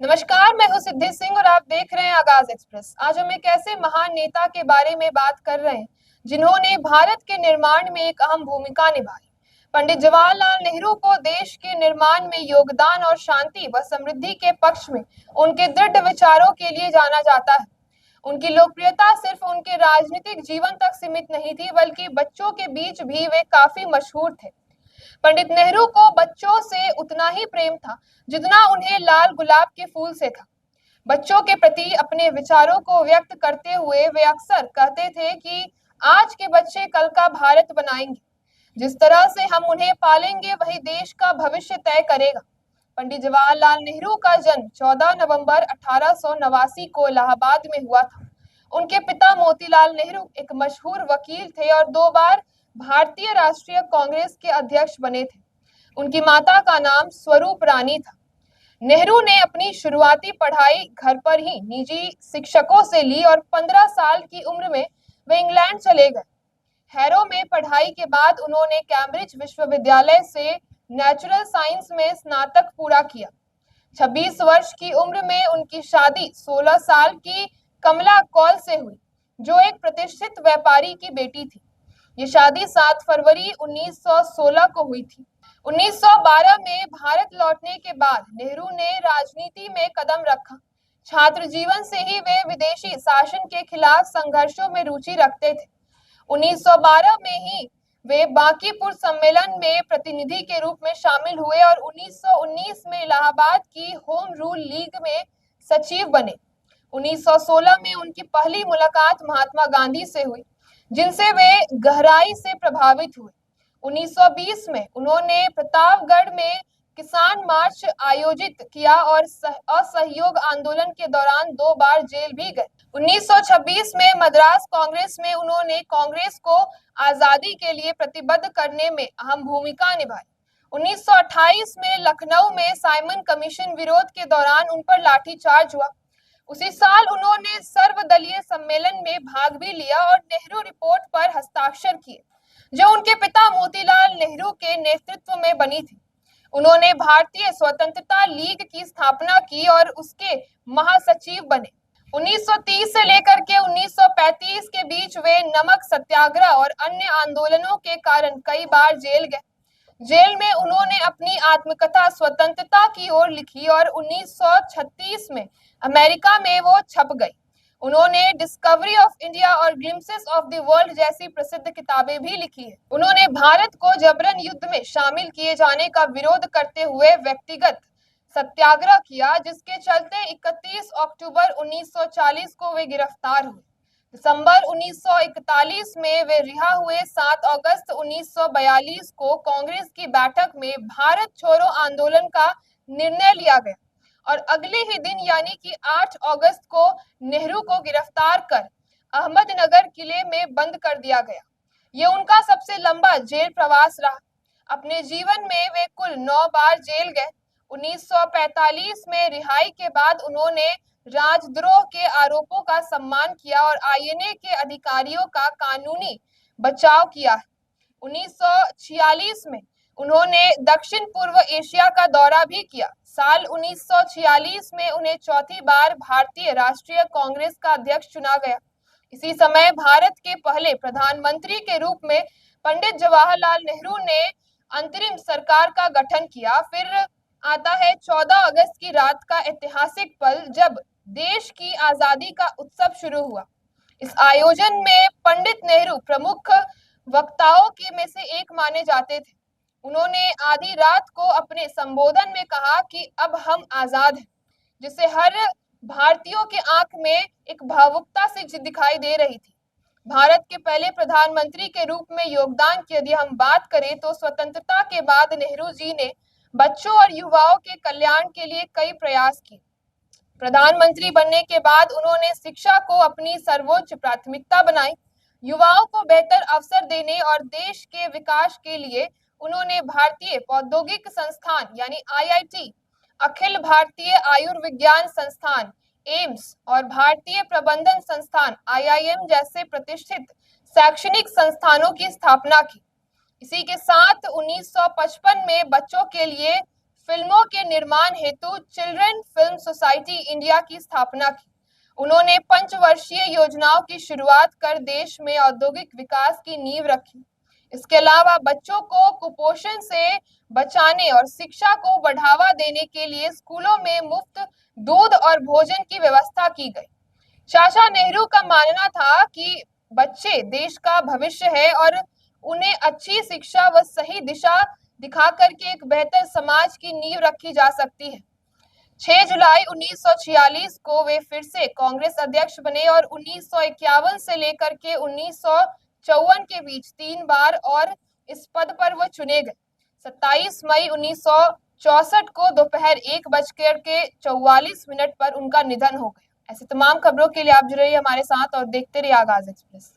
नमस्कार, मैं हूं सिद्धि सिंह और आप देख रहे हैं आगाज एक्सप्रेस। आज हम एक ऐसे महान नेता के बारे में बात कर रहे हैं जिन्होंने भारत के निर्माण में एक अहम भूमिका निभाई। पंडित जवाहरलाल नेहरू को देश के निर्माण में योगदान और शांति व समृद्धि के पक्ष में उनके दृढ़ विचारों के लिए जाना जाता है। उनकी लोकप्रियता सिर्फ उनके राजनीतिक जीवन तक सीमित नहीं थी, बल्कि बच्चों के बीच भी वे काफी मशहूर थे। पंडित नेहरू को बच्चों से उतना ही प्रेम था जितना उन्हें लाल गुलाब के फूल से था। बच्चों के प्रति अपने विचारों को व्यक्त करते हुए वे अक्सर कहते थे कि आज के बच्चे कल का भारत बनाएंगे। जिस तरह से हम उन्हें पालेंगे वही देश का भविष्य तय करेगा। पंडित जवाहरलाल नेहरू का जन्म 14 नवंबर 1889 को इलाहाबाद में हुआ था। उनके पिता मोतीलाल नेहरू एक मशहूर वकील थे और 2 बार भारतीय राष्ट्रीय कांग्रेस के अध्यक्ष बने थे। उनकी माता का नाम स्वरूप रानी था। नेहरू ने अपनी शुरुआती पढ़ाई घर पर ही निजी शिक्षकों से ली और 15 साल की उम्र में वे इंग्लैंड चले गए। हैरो में पढ़ाई के बाद उन्होंने कैम्ब्रिज विश्वविद्यालय से नेचुरल साइंस में स्नातक पूरा किया। 26 वर्ष की उम्र में उनकी शादी 16 साल की कमला कौल से हुई, जो एक प्रतिष्ठित व्यापारी की बेटी थी। ये शादी 7 फरवरी 1916 को हुई थी। 1912 में भारत लौटने के बाद नेहरू ने राजनीति में कदम रखा। छात्र जीवन से ही वे विदेशी शासन के खिलाफ संघर्षों में रुचि रखते थे। 1912 में ही वे बांकीपुर सम्मेलन में प्रतिनिधि के रूप में शामिल हुए और 1919 में इलाहाबाद की होम रूल लीग में सचिव बने। 1916 में उनकी पहली मुलाकात महात्मा गांधी से हुई, जिनसे वे गहराई से प्रभावित हुए। 1920 में उन्होंने प्रतापगढ़ में किसान मार्च आयोजित किया और असहयोग आंदोलन के दौरान 2 बार जेल भी गए। 1926 में मद्रास कांग्रेस में उन्होंने कांग्रेस को आजादी के लिए प्रतिबद्ध करने में अहम भूमिका निभाई। 1928 में लखनऊ में साइमन कमीशन विरोध के दौरान उन पर लाठीचार्ज हुआ। उसी साल उन्होंने सर्वदलीय सम्मेलन में भाग भी लिया और नेहरू रिपोर्ट पर हस्ताक्षर किए, जो उनके पिता मोतीलाल नेहरू के नेतृत्व में बनी थी। उन्होंने भारतीय स्वतंत्रता लीग की स्थापना की और उसके महासचिव बने। 1930 से लेकर के 1935 के बीच वे नमक सत्याग्रह और अन्य आंदोलनों के कारण कई बार जेल गए। जेल में उन्होंने अपनी आत्मकथा स्वतंत्रता की ओर लिखी और 1936 में अमेरिका में वो छप गई। उन्होंने डिस्कवरी ऑफ इंडिया और ग्लिम्पसेस ऑफ द वर्ल्ड जैसी प्रसिद्ध किताबें भी लिखी है। उन्होंने भारत को जबरन युद्ध में शामिल किए जाने का विरोध करते हुए व्यक्तिगत सत्याग्रह किया, जिसके चलते 31 अक्टूबर 1940 को वे गिरफ्तार हुए। दिसंबर 1941 में वे रिहा हुए। 7 अगस्त 1942 को कांग्रेस की बैठक में भारत छोड़ो आंदोलन का निर्णय लिया गया और अगले ही दिन यानी कि 8 अगस्त को नेहरू को गिरफ्तार कर अहमदनगर किले में बंद कर दिया गया। ये उनका सबसे लंबा जेल प्रवास रहा। अपने जीवन में वे कुल 9 बार जेल गए। 1945 में रिहाई के बाद उन्होंने राजद्रोह के आरोपों का सम्मान किया और आईएनए के अधिकारियों का कानूनी बचाव किया। 1946 में उन्होंने दक्षिण पूर्व एशिया का दौरा भी किया। साल 1946 में उन्हें चौथी बार भारतीय राष्ट्रीय कांग्रेस का अध्यक्ष चुना गया। इसी समय भारत के पहले प्रधानमंत्री के रूप में पंडित जवाहरलाल नेहरू ने अंतरिम सरकार का गठन किया। फिर आता है 14 अगस्त की रात का ऐतिहासिक पल, जब देश की आजादी का उत्सव शुरू हुआ। इस आयोजन में पंडित नेहरू प्रमुख वक्ताओं के में से एक माने जाते थे। उन्होंने आधी रात को अपने संबोधन में कहा कि अब हम आजाद हैं, जिससे हर भारतीयों के आंख में एक भावुकता से दिखाई दे रही थी। भारत के पहले प्रधानमंत्री के रूप में योगदान की यदि हम बात करें तो स्वतंत्रता के बाद नेहरू जी ने बच्चों और युवाओं के कल्याण के लिए कई प्रयास किए। प्रधानमंत्री बनने के बाद उन्होंने शिक्षा को अपनी सर्वोच्च प्राथमिकता बनाई। युवाओं को बेहतर अवसर देने और देश के विकास के लिए उन्होंने भारतीय प्रौद्योगिक संस्थान यानी आईआईटी, अखिल भारतीय आयुर्विज्ञान संस्थान एम्स और भारतीय प्रबंधन संस्थान आईआईएम जैसे प्रतिष्ठित शैक्षणिक संस्थानों की स्थापना की। इसी के साथ 1955 में बच्चों के लिए फिल्मों के निर्माण हेतु चिल्ड्रन फिल्म सोसाइटी इंडिया की स्थापना की। उन्होंने पंचवर्षीय योजनाओं की शुरुआत कर देश में औद्योगिक विकास की नींव रखी। इसके अलावा बच्चों को कुपोषण से बचाने और शिक्षा को बढ़ावा देने के लिए स्कूलों में मुफ्त दूध और भोजन की व्यवस्था की गई। चाचा नेहरू का मानना था कि बच्चे देश का भविष्य है और उन्हें अच्छी शिक्षा व सही दिशा दिखा करके एक बेहतर समाज की नींव रखी जा सकती है। 6 जुलाई 1946 को वे फिर से कांग्रेस अध्यक्ष बने और 1951 से लेकर के 1954 के बीच 3 बार और इस पद पर वो चुने गए। 27 मई 1964 को दोपहर 1:44 पर उनका निधन हो गया। ऐसे तमाम खबरों के लिए आप जुड़े रहिए हमारे साथ और देखते रहिए आगाज एक्सप्रेस।